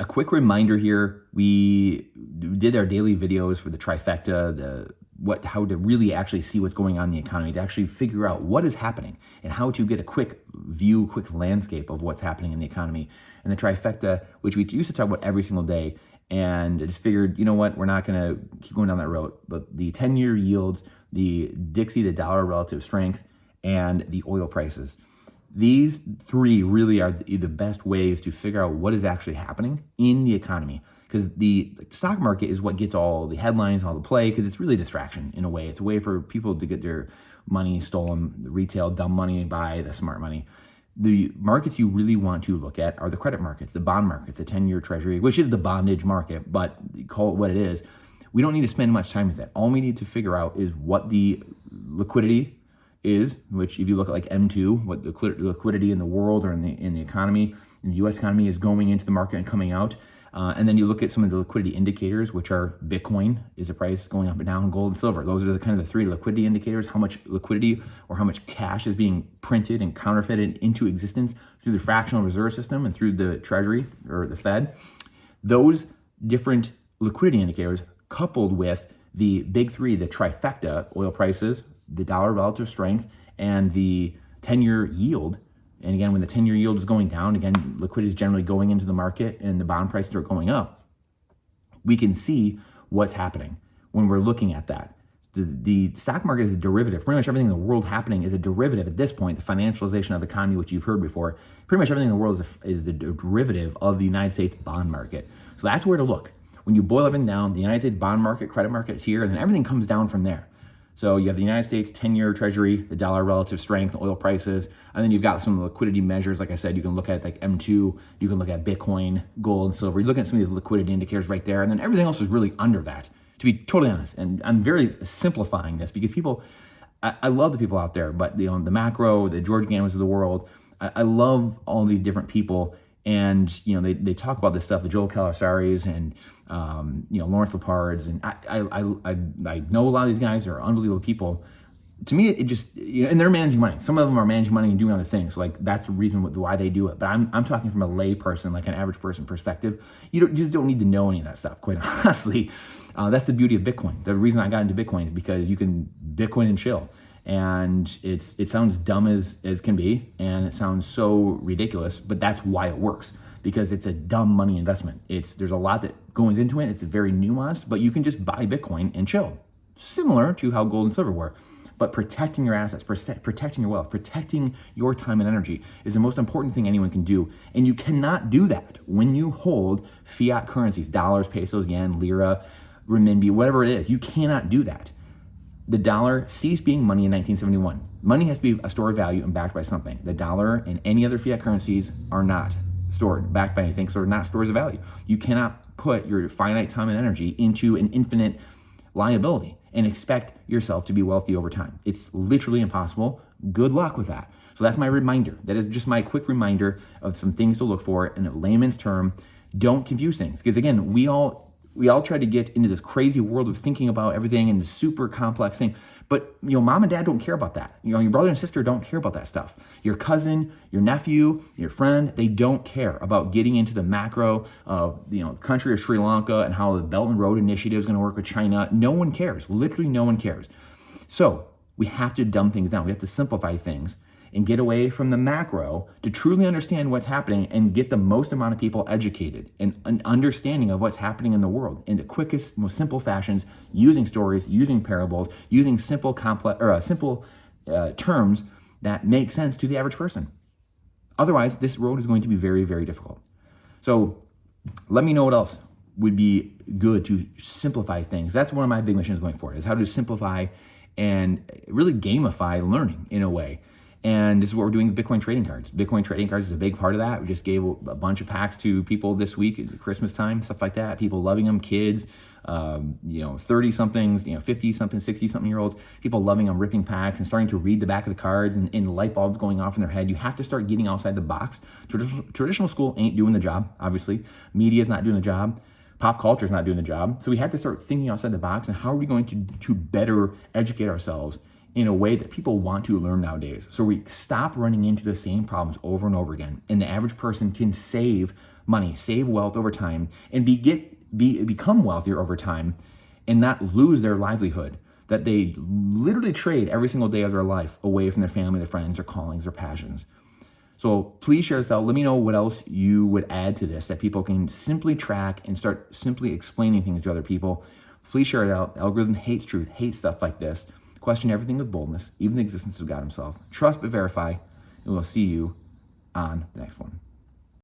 A quick reminder here, we did our daily videos for the trifecta, how to really actually see what's going on in the economy, to actually figure out what is happening and how to get a quick view, quick landscape of what's happening in the economy. And the trifecta, which we used to talk about every single day, and I just figured, you know what, we're not going to keep going down that road. But the 10-year yields, the Dixie, the dollar relative strength, and the oil prices. These three really are the best ways to figure out what is actually happening in the economy. Because the stock market is what gets all the headlines, all the play, because it's really a distraction in a way. It's a way for people to get their money stolen, the retail dumb money, buy the smart money. The markets you really want to look at are the credit markets, the bond markets, the 10-year treasury, which is the bondage market, but call it what it is. We don't need to spend much time with that. All we need to figure out is what the liquidity is, which if you look at like M2, what the liquidity in the world or in the economy, in the U.S. economy is going into the market and coming out. And then you look at some of the liquidity indicators, which are Bitcoin, is the price going up and down, gold and silver. Those are the kind of the three liquidity indicators, how much liquidity or how much cash is being printed and counterfeited into existence through the fractional reserve system and through the Treasury or the Fed. Those different liquidity indicators coupled with the big three, the trifecta, oil prices, the dollar relative strength, and the 10-year yield. And again, when the 10-year yield is going down, again, liquidity is generally going into the market and the bond prices are going up. We can see what's happening when we're looking at that. The stock market is a derivative. Pretty much everything in the world happening is a derivative at this point. The financialization of the economy, which you've heard before, pretty much everything in the world is the derivative of the United States bond market. So that's where to look. When you boil everything down, the United States bond market, credit market is here, and then everything comes down from there. So you have the United States 10-year treasury, the dollar relative strength, oil prices, and then you've got some liquidity measures. Like I said, you can look at like M2, you can look at Bitcoin, gold, and silver. You look at some of these liquidity indicators right there, and then everything else is really under that, to be totally honest. And I'm very simplifying this because people, I love the people out there, but the macro, the George Gammons of the world, I love all these different people. And, they talk about this stuff, the Joel Calasaris and, Lawrence Lepards. And I know a lot of these guys are unbelievable people. To me, it just, and they're managing money. Some of them are managing money and doing other things. So like that's the reason why they do it. But I'm talking from a lay person, like an average person perspective. You just don't need to know any of that stuff, quite honestly. That's the beauty of Bitcoin. The reason I got into Bitcoin is because you can Bitcoin and chill. And it sounds dumb as can be, and it sounds so ridiculous, but that's why it works, because it's a dumb money investment. There's a lot that goes into it. It's very nuanced, but you can just buy Bitcoin and chill, similar to how gold and silver were. But protecting your assets, protecting your wealth, protecting your time and energy is the most important thing anyone can do. And you cannot do that when you hold fiat currencies, dollars, pesos, yen, lira, renminbi, whatever it is. You cannot do that. The dollar ceased being money in 1971. Money has to be a store of value and backed by something. The dollar and any other fiat currencies are not backed by anything, so they're not stores of value. You cannot put your finite time and energy into an infinite liability and expect yourself to be wealthy over time. It's literally impossible. Good luck with that. So that's my reminder. That is just my quick reminder of some things to look for in a layman's term. Don't confuse things, because again, we all try to get into this crazy world of thinking about everything and this super complex thing. But, mom and dad don't care about that. Your brother and sister don't care about that stuff. Your cousin, your nephew, your friend, they don't care about getting into the macro of, the country of Sri Lanka and how the Belt and Road Initiative is going to work with China. No one cares. Literally no one cares. So we have to dumb things down. We have to simplify things and get away from the macro to truly understand what's happening and get the most amount of people educated and an understanding of what's happening in the world in the quickest, most simple fashions, using stories, using parables, using simple terms that make sense to the average person. Otherwise, this road is going to be very, very difficult. So let me know what else would be good to simplify things. That's one of my big missions going forward, is how to simplify and really gamify learning in a way. And this is what we're doing with Bitcoin trading cards. Bitcoin trading cards is a big part of that. We just gave a bunch of packs to people this week at Christmas time, stuff like that. People loving them, kids, 30-somethings, 50-something, 60-something-year-olds, people loving them, ripping packs and starting to read the back of the cards and light bulbs going off in their head. You have to start getting outside the box. Traditional school ain't doing the job, obviously. Media is not doing the job. Pop culture is not doing the job. So we have to start thinking outside the box and how are we going to better educate ourselves in a way that people want to learn nowadays. So we stop running into the same problems over and over again. And the average person can save money, save wealth over time, and become wealthier over time and not lose their livelihood, that they literally trade every single day of their life away from their family, their friends, their callings, their passions. So please share this out. Let me know what else you would add to this that people can simply track and start simply explaining things to other people. Please share it out. The algorithm hates truth, hates stuff like this. Question everything with boldness, even the existence of God himself. Trust but verify, and we'll see you on the next one.